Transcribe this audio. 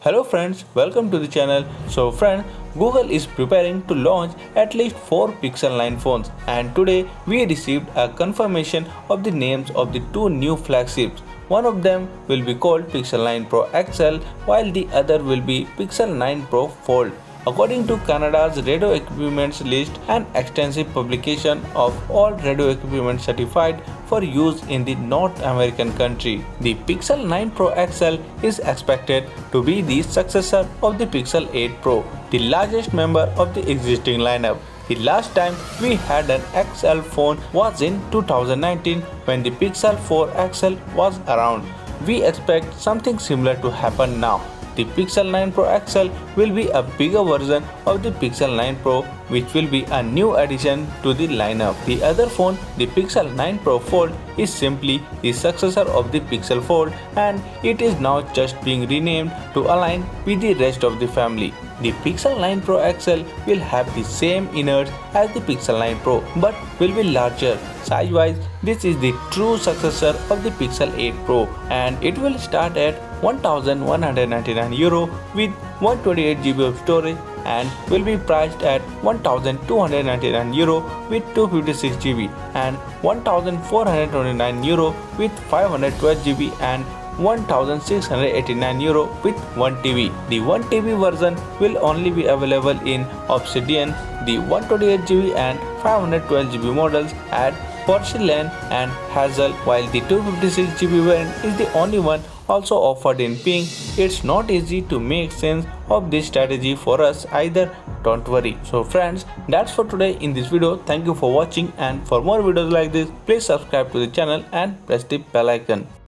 Hello friends, welcome to the channel. So friends, Google is preparing to launch at least 4 Pixel 9 phones, and today we received a confirmation of the names of the two new flagships. One of them will be called Pixel 9 Pro XL while the other will be Pixel 9 Pro Fold. According to Canada's radio equipment list, an extensive publication of all radio equipment certified for use in the North American country, the Pixel 9 Pro XL is expected to be the successor of the Pixel 8 Pro, the largest member of the existing lineup. The last time we had an XL phone was in 2019 when the Pixel 4 XL was around. We expect something similar to happen now. The Pixel 9 Pro XL will be a bigger version of the Pixel 9 Pro, which will be a new addition to the lineup. The other phone, the Pixel 9 Pro Fold, is simply the successor of the Pixel Fold, and it is now just being renamed to align with the rest of the family. The Pixel 9 Pro XL will have the same innards as the Pixel 9 Pro but will be larger. Size-wise, this is the true successor of the Pixel 8 Pro, and it will start at €1,199 with 128GB of storage and will be priced at €1,299 with 256GB and €1,429 with 512GB and €1,689 with 1TB. The 1TB version will only be available in Obsidian, the 128GB and 512GB models at Porcelain and Hazel, while the 256GB variant is the only one also offered in pink. It's not easy to make sense of this strategy for us either, don't worry. So friends, that's for today in this video. Thank you for watching, and for more videos like this, please subscribe to the channel and press the bell icon.